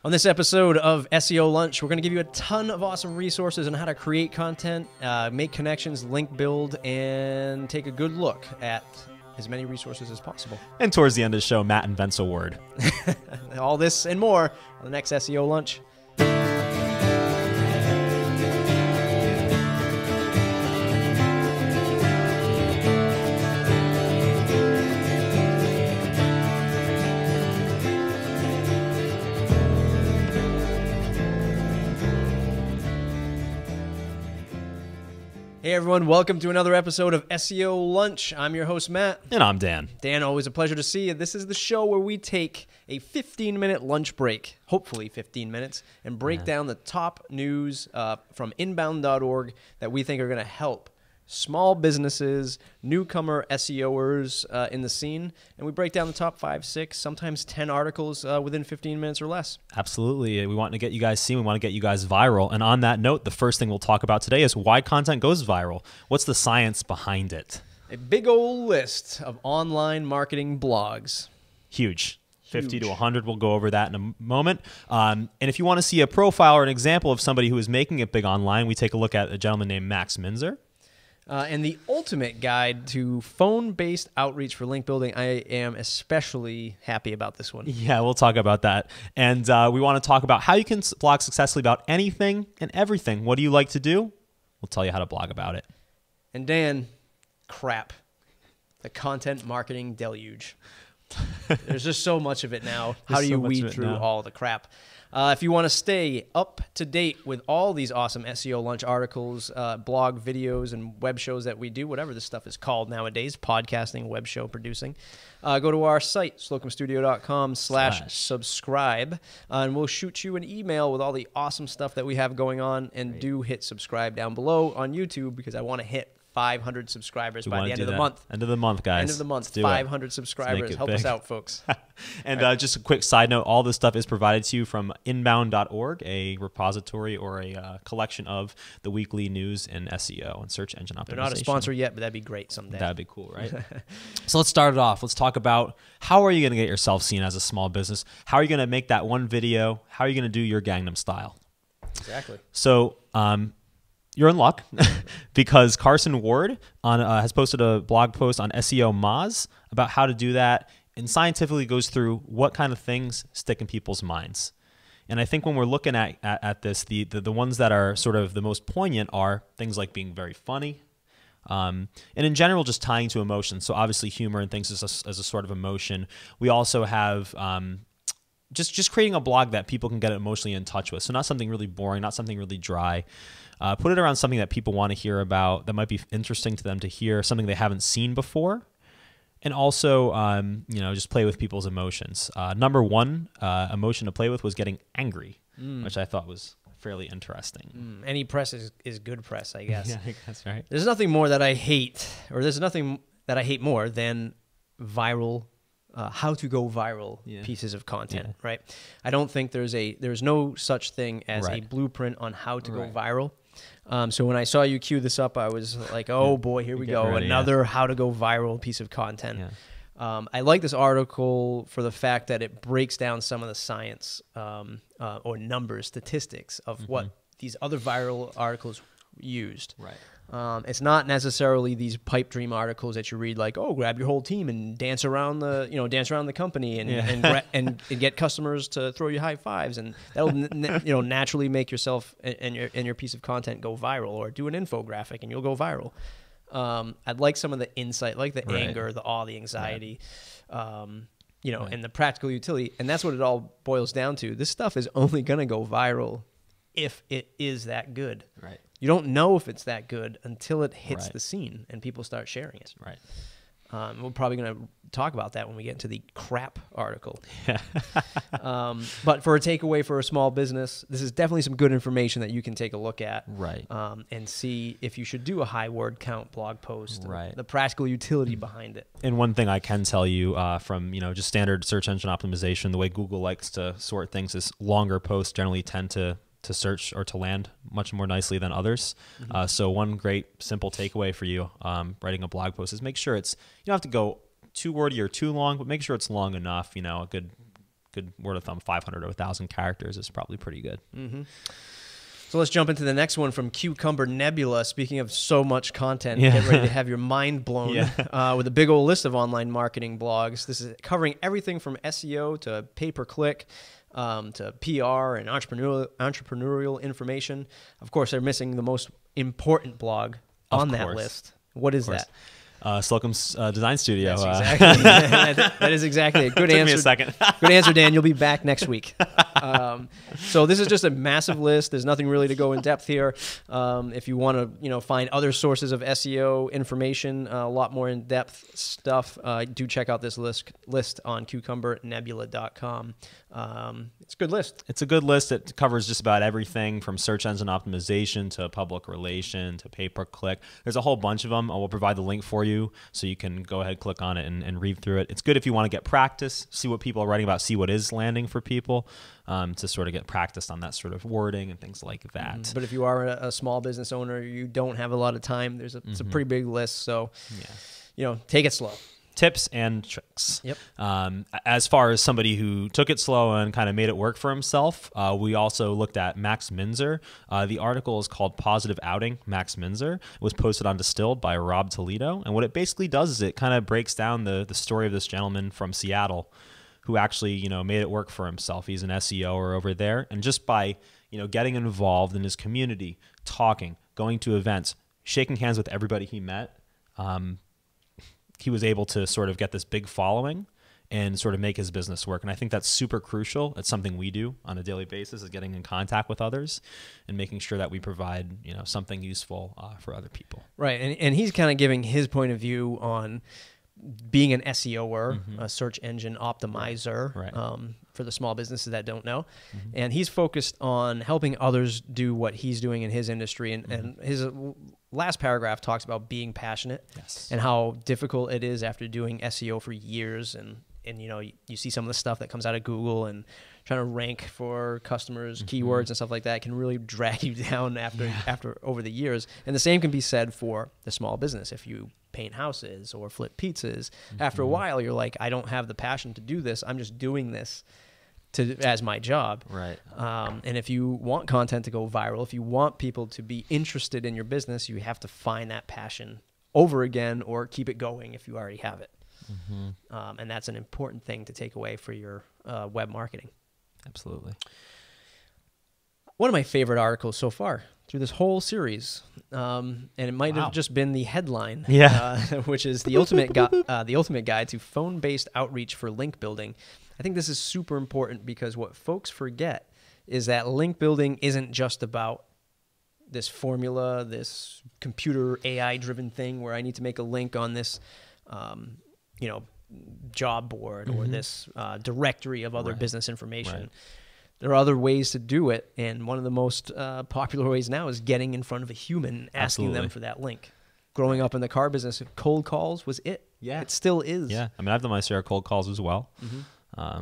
On this episode of SEO Lunch, we're going to give you a ton of awesome resources on how to create content, make connections, link build, and take a good look at as many resources as possible. And towards the end of the show, Matt invents a word. All this and more on the next SEO Lunch. Hey everyone, welcome to another episode of SEO Lunch. I'm your host, Matt. And I'm Dan. Dan, always a pleasure to see you. This is the show where we take a 15-minute lunch break, hopefully 15 minutes, and break down the top news from inbound.org that we think are going to help small businesses, newcomer SEOers in the scene, and we break down the top 5, 6, sometimes 10 articles within 15 minutes or less. Absolutely. We want to get you guys seen. We want to get you guys viral. And on that note, the first thing we'll talk about today is why content goes viral. What's the science behind it? A big old list of online marketing blogs. Huge. 50 to 100. We'll go over that in a moment. And if you want to see a profile or an example of somebody who is making it big online, we take a look at a gentleman named Max Minzer. And the ultimate guide to phone-based outreach for link building. I am especially happy about this one. Yeah, we'll talk about that. And we want to talk about how you can blog successfully about anything and everything. What do you like to do? We'll tell you how to blog about it. And Dan, crap. The content marketing deluge. There's just so much of it now. How do you weed through all the crap? If you want to stay up to date with all these awesome SEO Lunch articles, blog videos, and web shows that we do, whatever this stuff is called nowadays, podcasting, web show producing, go to our site, slocumstudio.com/subscribe, and we'll shoot you an email with all the awesome stuff that we have going on. And do hit subscribe down below on YouTube because I want to hit 500 subscribers by the end of the month. End of the month, guys. End of the month, 500 subscribers. Help us out, folks. And just a quick side note, all this stuff is provided to you from inbound.org, a repository or a collection of the weekly news in SEO and search engine optimization. They're not a sponsor yet, but that'd be great someday. That'd be cool, right? So let's start it off. Let's talk about how are you going to get yourself seen as a small business? How are you going to make that one video? How are you going to do your Gangnam Style? Exactly. So, you're in luck because Carson Ward has posted a blog post on SEO Moz about how to do that and scientifically goes through what kind of things stick in people's minds. And I think when we're looking at this, the ones that are sort of the most poignant are things like being very funny and in general just tying to emotion. So obviously humor and things as a sort of emotion. We also have just creating a blog that people can get emotionally in touch with. So not something really boring, not something really dry. Put it around something that people want to hear about, that might be interesting to them to hear, something they haven't seen before. And also, just play with people's emotions. Number one emotion to play with was getting angry, which I thought was fairly interesting. Any press is good press, I guess. Yeah, I guess, right. There's nothing more that I hate, or there's nothing that I hate more than viral how to go viral pieces of content, right? I don't think there's no such thing as a blueprint on how to go viral. So when I saw you cue this up, I was like, oh boy, here we go. Another how to go viral piece of content. I like this article for the fact that it breaks down some of the science or numbers, statistics of what these other viral articles used. Right. It's not necessarily these pipe dream articles that you read like, oh, grab your whole team and dance around the company and get customers to throw you high fives, and that'll naturally make yourself and your piece of content go viral, or do an infographic and you'll go viral. I'd like some of the insight, like the anger, the awe, the anxiety, and the practical utility, and that's what it all boils down to. This stuff is only gonna go viral if it is that good. Right. You don't know if it's that good until it hits the scene and people start sharing it. Right. We're probably going to talk about that when we get into the crap article. But for a takeaway for a small business, this is definitely some good information that you can take a look at. Right. And see if you should do a high word count blog post. Right. The practical utility behind it. And one thing I can tell you from just standard search engine optimization, the way Google likes to sort things is longer posts generally tend to search or to land much more nicely than others. So one great simple takeaway for you writing a blog post is make sure you don't have to go too wordy or too long, but make sure it's long enough, a good good word of thumb, 500 to 1,000 characters is probably pretty good. So let's jump into the next one from Cucumber Nebula. Speaking of so much content, get ready to have your mind blown with a big old list of online marketing blogs. This is covering everything from SEO to pay-per-click to PR and entrepreneurial information. Of course, they're missing the most important blog on that list. What is that? Slocum's Design Studio. That's exactly. That is exactly a good answer. Took me a second. Good answer, Dan. You'll be back next week. So this is just a massive list. There's nothing really to go in depth here. If you want to, find other sources of SEO information, a lot more in depth stuff, do check out this list on cucumbernebula.com. It's a good list. It's a good list. It covers just about everything from search engine optimization to public relation to pay-per-click. There's a whole bunch of them. I will provide the link for you so you can go ahead, click on it, and read through it. It's good if you want to get practice, see what people are writing about, see what is landing for people, to sort of get practiced on that sort of wording and things like that. But if you are a small business owner, you don't have a lot of time, it's a pretty big list. So, take it slow. Tips and tricks. Yep. As far as somebody who took it slow and kind of made it work for himself, we also looked at Max Minzer. The article is called Positive Outing, Max Minzer. It was posted on Distilled by Rob Toledo. And what it basically does is it kind of breaks down the story of this gentleman from Seattle who actually, made it work for himself. He's an SEOer over there. And just by, getting involved in his community, talking, going to events, shaking hands with everybody he met, he was able to sort of get this big following and sort of make his business work. And I think that's super crucial. It's something we do on a daily basis, is getting in contact with others and making sure that we provide, something useful for other people. Right. And he's kind of giving his point of view on being an SEOer, a search engine optimizer, for the small businesses that don't know. And he's focused on helping others do what he's doing in his industry. And his last paragraph talks about being passionate and how difficult it is after doing SEO for years. And you see some of the stuff that comes out of Google and trying to rank for customers, keywords and stuff like that can really drag you down after over the years. And the same can be said for the small business. If you paint houses or flip pizzas, after a while you're like, I don't have the passion to do this. I'm just doing this as my job. Right. And if you want content to go viral, if you want people to be interested in your business, you have to find that passion over again or keep it going if you already have it. And that's an important thing to take away for your web marketing. Absolutely. One of my favorite articles so far through this whole series, and it might have just been the headline, which is the ultimate guide to phone-based outreach for link building. I think this is super important because what folks forget is that link building isn't just about this formula, this computer AI-driven thing where I need to make a link on this, job board or this directory of other business information. There are other ways to do it, and one of the most popular ways now is getting in front of a human, asking them for that link. Growing up in the car business, cold calls was it. Yeah. It still is. Yeah. I mean, I've done my share of cold calls as well.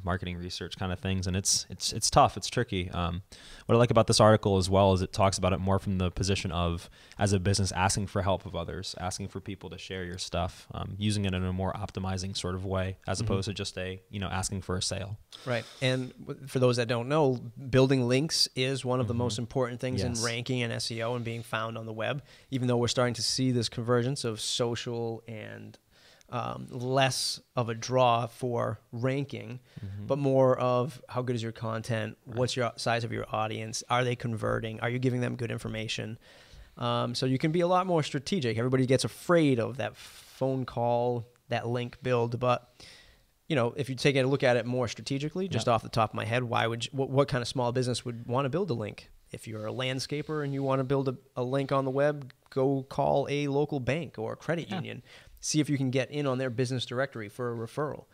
Marketing research kind of things, and it's tough. It's tricky. What I like about this article as well is it talks about it more from the position of, as a business, asking for help of others, asking for people to share your stuff, using it in a more optimizing sort of way, as opposed to just asking for a sale. Right. And for those that don't know, building links is one of the most important things in ranking and SEO and being found on the web, even though we're starting to see this convergence of social and less of a draw for ranking, but more of how good is your content, what's your size of your audience, are they converting, are you giving them good information? So you can be a lot more strategic. Everybody gets afraid of that phone call, that link build, but if you take a look at it more strategically, just off the top of my head, what kind of small business would want to build a link? If you're a landscaper and you want to build a link on the web, go call a local bank or a credit union. See if you can get in on their business directory for a referral.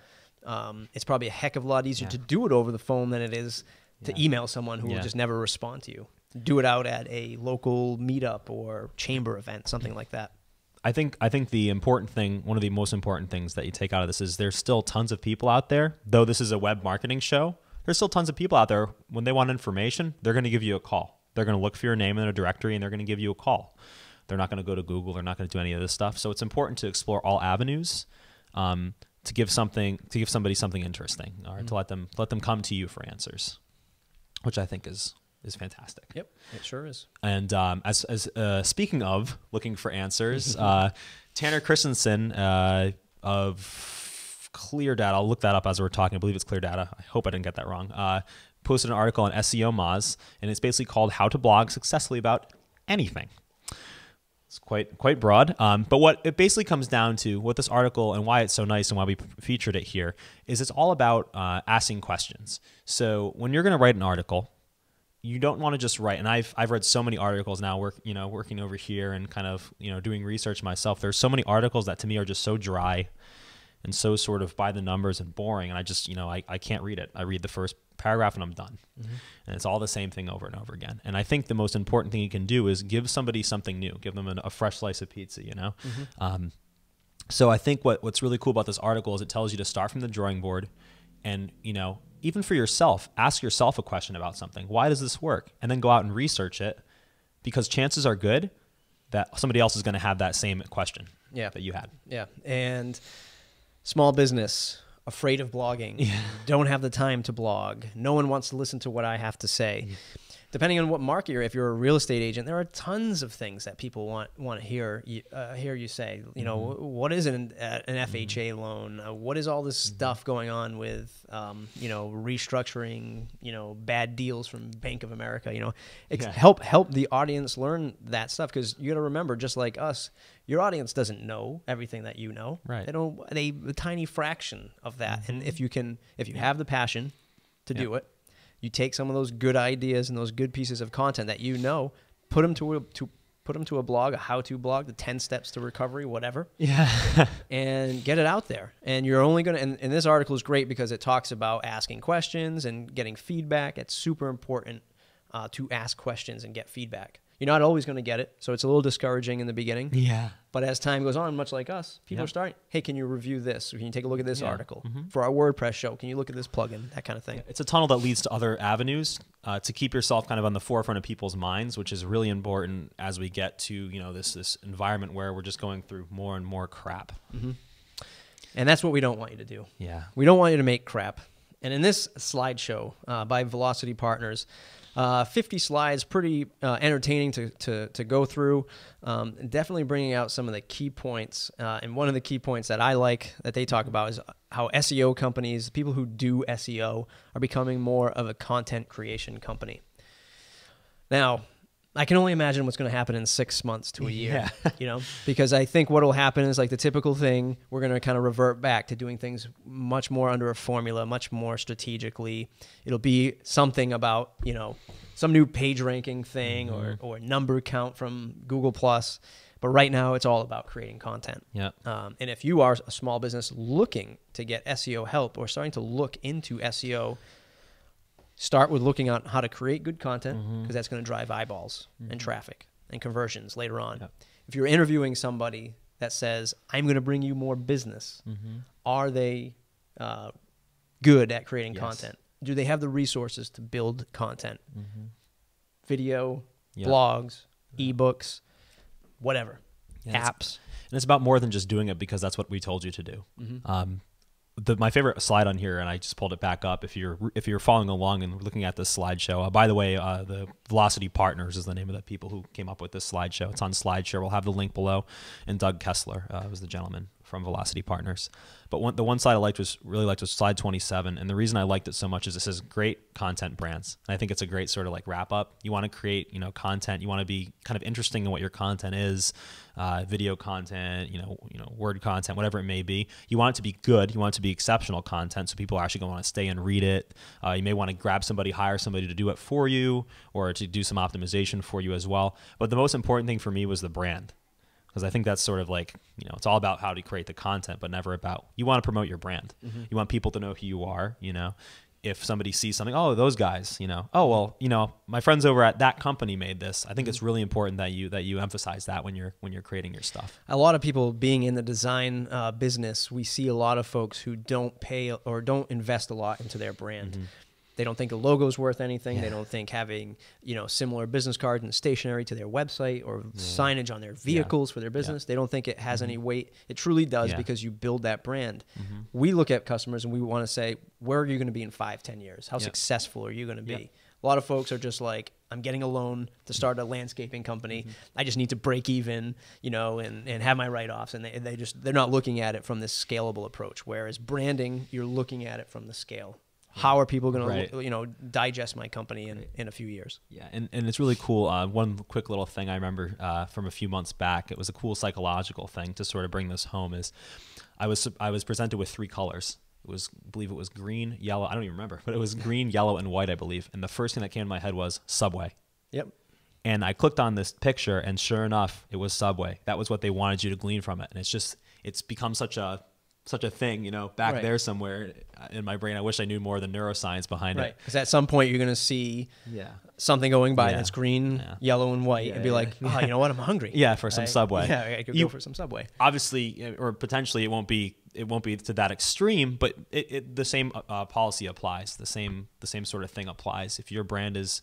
It's probably a heck of a lot easier to do it over the phone than it is to email someone who will just never respond to you. Do it out at a local meetup or chamber event, something like that. I think the important thing, one of the most important things that you take out of this is there's still tons of people out there, though this is a web marketing show, there's still tons of people out there, when they want information, they're going to give you a call. They're going to look for your name in a directory and they're going to give you a call. They're not going to go to Google. They're not going to do any of this stuff. So it's important to explore all avenues to give somebody something interesting, or to let them come to you for answers, which I think is fantastic. Yep, it sure is. And as speaking of looking for answers, Tanner Christensen of Clear Data, I'll look that up as we're talking. I believe it's Clear Data. I hope I didn't get that wrong. Posted an article on SEO Moz, and it's basically called "How to Blog Successfully About Anything." It's quite broad, but what it basically comes down to, what this article and why it's so nice and why we featured it here, is it's all about asking questions. So when you're going to write an article, you don't want to just write. And I've read so many articles now, working over here and kind of doing research myself. There's so many articles that to me are just so dry and so sort of by the numbers and boring, and I just I can't read it. I read the first paragraph and I'm done. And it's all the same thing over and over again. And I think the most important thing you can do is give somebody something new, give them a fresh slice of pizza, So I think what's really cool about this article is it tells you to start from the drawing board, and even for yourself, ask yourself a question about something. Why does this work? And then go out and research it, because chances are good that somebody else is going to have that same question that you had. Yeah. And small business, afraid of blogging, don't have the time to blog. No one wants to listen to what I have to say. Depending on what market you're, if you're a real estate agent, there are tons of things that people want to hear you say. What is an FHA loan? What is all this stuff going on with restructuring? Bad deals from Bank of America. Help the audience learn that stuff, because you got to remember, just like us, your audience doesn't know everything that you know. Right. They don't. A tiny fraction of that. And if you have the passion to do it, you take some of those good ideas and those good pieces of content that put them to a blog, a how-to blog, the 10 steps to recovery, whatever. Yeah. And get it out there. And you're only going to, and this article is great because it talks about asking questions and getting feedback. It's super important to ask questions and get feedback. You're not always going to get it, so it's a little discouraging in the beginning. Yeah. But as time goes on, much like us, people are starting, hey, can you review this? Or can you take a look at this article? For our WordPress show, can you look at this plugin? That kind of thing. It's a tunnel that leads to other avenues to keep yourself kind of on the forefront of people's minds, which is really important as we get to this environment where we're just going through more and more crap. And that's what we don't want you to do. Yeah. We don't want you to make crap. And in this slideshow by Velocity Partners, 50 slides, pretty entertaining to go through. Definitely bringing out some of the key points. And one of the key points that I like that they talk about is how SEO companies, people who do SEO, are becoming more of a content creation company. Now, I can only imagine what's going to happen in 6 months to a year, because I think what will happen is, like the typical thing, we're going to kind of revert back to doing things much more under a formula, much more strategically. It'll be something about, some new page ranking thing or number count from Google+. But right now it's all about creating content. Yeah. And if you are a small business looking to get SEO help or starting to look into SEO, start with looking at how to create good content, because that's going to drive eyeballs and traffic and conversions later on. Yep. If you're interviewing somebody that says, I'm going to bring you more business, are they good at creating content? Do they have the resources to build content? Video, blogs, ebooks, whatever, apps. And it's about more than just doing it because that's what we told you to do. My favorite slide on here, and I just pulled it back up. If you're following along and looking at this slideshow, by the way, the Velocity Partners is the name of the people who came up with this slideshow. It's on SlideShare. We'll have the link below. And Doug Kessler was the gentleman from Velocity Partners. But the one slide I really liked was slide 27. And the reason I liked it so much is it says great content brands. And I think it's a great sort of like wrap up. You want to create, content. You want to be kind of interesting in what your content is, video content, word content, whatever it may be. You want it to be good. You want it to be exceptional content, so people are actually going to want to stay and read it. You may want to hire somebody to do it for you, or to do some optimization for you as well. But the most important thing for me was the brand. Because I think that's sort of like, it's all about how to create the content, but never about, you want to promote your brand. You want people to know who you are, If somebody sees something, oh, those guys, oh, well, my friends over at that company made this. I think it's really important that you emphasize that when you're creating your stuff. A lot of people being in the design business, we see a lot of folks who don't pay or don't invest a lot into their brand. They don't think a logo's worth anything. They don't think having, similar business cards and stationery to their website or signage on their vehicles for their business. They don't think it has any weight. It truly does because you build that brand. We look at customers and we want to say, where are you going to be in 5-10 years? How successful are you going to be? A lot of folks are just like, I'm getting a loan to start a landscaping company. I just need to break even, and have my write-offs. And they're not looking at it from this scalable approach. Whereas branding, you're looking at it from the scale. How are people going to, digest my company in a few years? Yeah, and it's really cool. One quick little thing I remember from a few months back, it was a cool psychological thing to sort of bring this home, is I was presented with 3 colors. I believe it was green, yellow. I don't even remember, but it was green, yellow, and white, I believe. And the first thing that came to my head was Subway. Yep. And I clicked on this picture, and sure enough, it was Subway. That was what they wanted you to glean from it. And it's become such a thing, back there somewhere in my brain. I wish I knew more of the neuroscience behind it. Because at some point you're going to see something going by that's green, yellow, and white, and be like, oh, you know what? I'm hungry. For some Subway. Yeah, I could go for some Subway. Obviously, or potentially, it won't be to that extreme, but the same policy applies. The same sort of thing applies. If your brand is,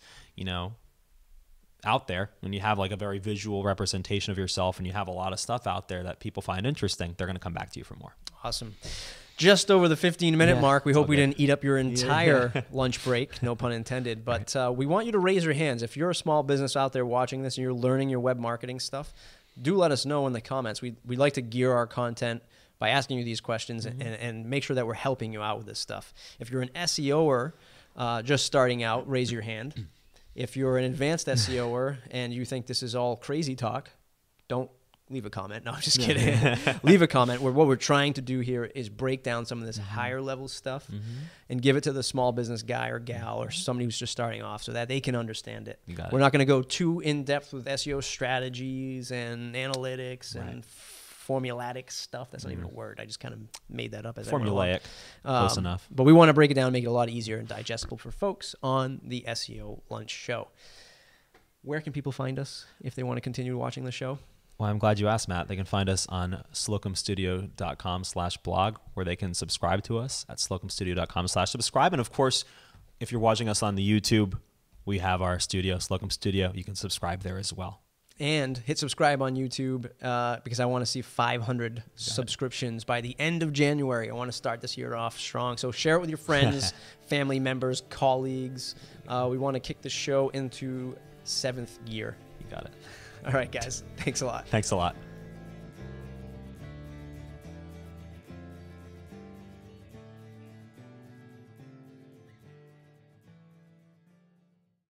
out there, and you have like a very visual representation of yourself, and you have a lot of stuff out there that people find interesting, they're going to come back to you for more. Awesome. Just over the 15-minute mark. We hope we didn't eat up your entire lunch break, no pun intended. But we want you to raise your hands. If you're a small business out there watching this and you're learning your web marketing stuff, do let us know in the comments. We'd like to gear our content by asking you these questions and make sure that we're helping you out with this stuff. If you're an SEOer just starting out, raise your hand. If you're an advanced SEOer and you think this is all crazy talk, don't leave a comment. No, I'm just kidding. Leave a comment. What we're trying to do here is break down some of this higher level stuff and give it to the small business guy or gal or somebody who's just starting off so that they can understand it. We're not going to go too in-depth with SEO strategies and analytics and formulatic stuff. That's not even a word. I just kind of made that up as formulaic. Close enough. But we want to break it down, make it a lot easier and digestible for folks on the SEO Lunch show. Where can people find us if they want to continue watching the show? Well, I'm glad you asked, Matt. They can find us on slocumstudio.com/blog, where they can subscribe to us at slocumstudio.com/subscribe. And of course, if you're watching us on the YouTube, we have our studio, Slocum Studio. You can subscribe there as well. And hit subscribe on YouTube because I want to see 500 subscriptions by the end of January. I want to start this year off strong. So share it with your friends, family members, colleagues. We want to kick the show into 7th gear. You got it. All right, guys. Thanks a lot. Thanks a lot.